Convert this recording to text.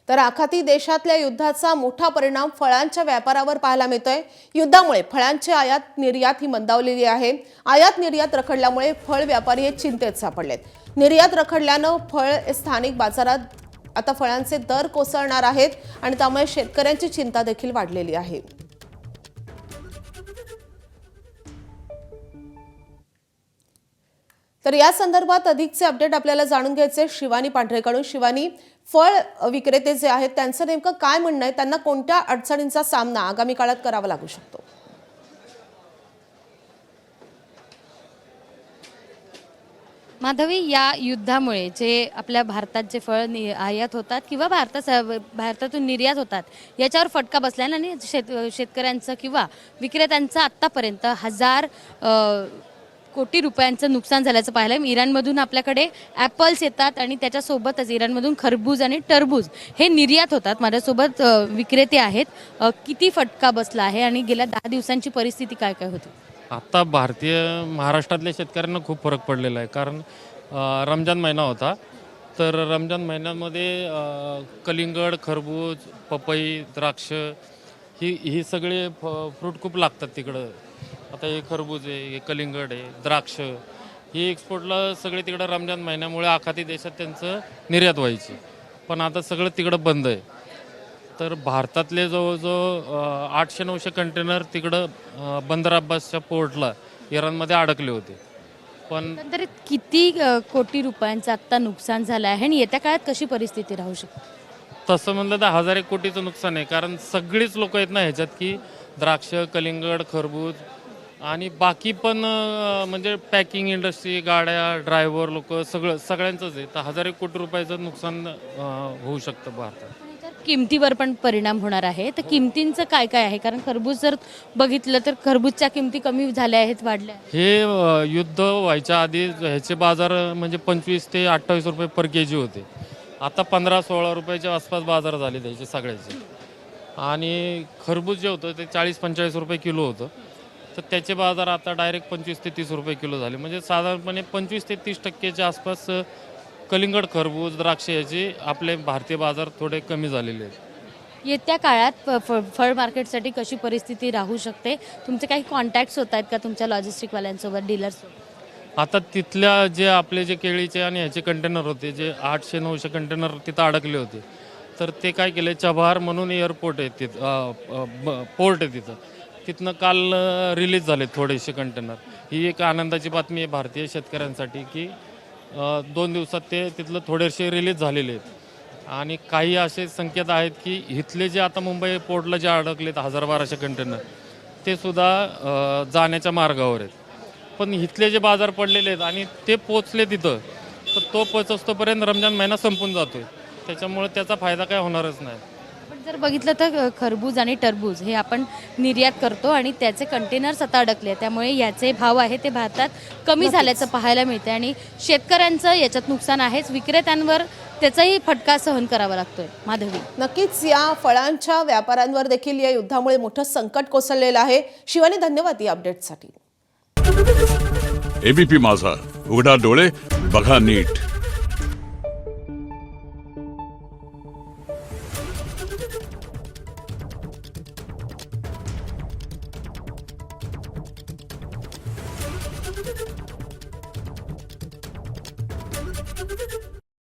तर आखाती देशातल्या युद्धाचा मोठा परिणाम फळांच्या व्यापारावर पाहायला मिळतोय। युद्धामुळे फळांची आयात निर्यात ही मंदावलेली आहे। आयात निर्यात रखडल्यामुळे फळ व्यापारी हे चिंतेत सापडलेत। निर्यात रखडल्यानं फळ स्थानिक बाजारात आता फळांचे दर कोसळणार आहेत आणि त्यामुळे शेतकऱ्यांची चिंता देखील वाढलेली आहे। तर या संदर्भात अधिकचे अपडेट आपल्याला जाणून घ्यायचे शिवानी पांढरेकडून। शिवानी, फळ विक्रेते जे आहेत त्यांचं नेमकं काय म्हणणं आहे, त्यांना कोणत्या अडचणींचा सामना आगामी काळात करावा लागू शकतो? माधवी, या युद्धामुळे जे आपल्या भारतात जे फळ आयात होतात किंवा भारतातून निर्यात होतात याच्यावर फटका बसला आणि शेतकऱ्यांचं किंवा विक्रेत्यांचं आत्तापर्यंत 1000 कोटी रुपयांचं नुकसान झाल्याचं पाहिलं। इराणमधून आपल्याकडे ॲपल्स येतात आणि त्याच्यासोबतच इराणमधून खरबूज आणि टरबूज हे निर्यात होतात। माझ्यासोबत विक्रेते आहेत। किती फटका बसला आहे आणि गेल्या 10 दिवसांची परिस्थिती काय काय होती? आता महाराष्ट्रातल्या शेतकऱ्यांना खूप फरक पडलेला आहे, कारण रमजान महिना होता। तर रमजान महिन्यामध्ये कलिंगड, खरबूज, पपई, द्राक्ष ही सगळे फ्रूट खूप लागतात तिकडं। आता हे खरबूज आहे, हे कलिंगड आहे, द्राक्ष ही एक्सपोर्टला सगळे तिकडं रमजान महिन्यामुळे आखाती देशात त्यांचं निर्यात व्हायची, पण आता सगळं तिकडं बंद आहे। तर भारतातले जवळजवळ 800-900 कंटेनर तिकडं बंदर अब्बासच्या पोर्टला इराणमध्ये अडकले होते। पण तरी किती कोटी रुपयांचं आत्ता नुकसान झालं आहे आणि येत्या काळात कशी परिस्थिती राहू शकते? तसं म्हणलं तर 1000 कोटीचं नुकसान आहे, कारण सगळीच लोक आहेत ना ह्याच्यात, की द्राक्ष, कलिंगड, खरबूज आणि बाकी पण म्हणजे पॅकिंग इंडस्ट्री, गाड्या, ड्रायव्हर लोक सगळ्यांचंच आहे। तर 1000 कोटी रुपयाचं नुकसान होऊ शकतं भारतात। किमतीवर पण परिणाम होणार आहे। तर किमतींचं काय काय आहे? कारण खरबूज जर बघितलं तर खरबूजच्या किमती कमी झाल्या आहेत, वाढल्या आहेत। हे युद्ध व्हायच्या आधी ह्याचे बाजार म्हणजे 25 ते 28 रुपये पर केजी होते। आता 15-16 रुपयाच्या आसपास बाजार झाले त्याचे सगळ्याचे। आणि खरबूज जे होतं ते 40-45 रुपये किलो होतं, तर त्याचे बाजार आता डायरेक्ट 25 ते 30 रुपये किलो झाले। म्हणजे साधारणपणे 25 ते 30% आसपास कलिंगड, खरबूज, द्राक्ष याचे आपले भारतीय बाजार थोडे कमी झालेले आहेत। येत्या काळात फळ मार्केटसाठी कशी परिस्थिती राहू शकते? तुमचे काही कॉन्टॅक्ट्स होत आहेत का तुमच्या लॉजिस्टिकवाल्यांसोबत, डीलर्ससोबत? आता तिथल्या जे आपले जे केळीचे आणि ह्याचे कंटेनर होते, जे 800-900 कंटेनर तिथं अडकले होते, तर ते काय केले, चबहार म्हणून एअरपोर्ट आहे तिथं, पोर्ट आहे तिथनं काल रिलीज झाले थोडेसे कंटेनर। ही एक आनंदाची बातमी आहे भारतीय शेतकऱ्यांसाठी, की 2 दिवसात ते तिथलं थोडेसे रिलीज झालेले आहेत। आणि काही असे संकेत आहेत की इथले जे आता मुंबई पोर्टला जे अडकलेत 1000-1200 कंटेनर, ते सुद्धा जाण्याच्या मार्गावर आहेत। पण इथले जे बाजार पडलेले आहेत आणि ते पोचले तिथं, तर तो पोचतोपर्यंत रमजान महिना संपून जातोय, त्याच्यामुळे त्याचा फायदा काय होणारच नाही। पण जर बघितलं तर खरबूज आणि टरबूज हे आपण निर्यात करतो आणि त्याचे कंटेनर्स आता अडकले, त्यामुळे याचे भाव आहे ते भारतात कमी झाल्याचं पाहायला मिळते आणि शेतकऱ्यांचं याच्यात नुकसान आहेच, विक्रेत्यांवर त्याचाही फटका सहन करावा लागतोय। माधवी, नक्कीच या फळांच्या व्यापाऱ्यांवर देखील या युद्धामुळे मोठं संकट कोसळलेलं आहे। शिवानी, धन्यवाद या अपडेटसाठी। एबीपी माझा, उघडा डोळे बघा नीट।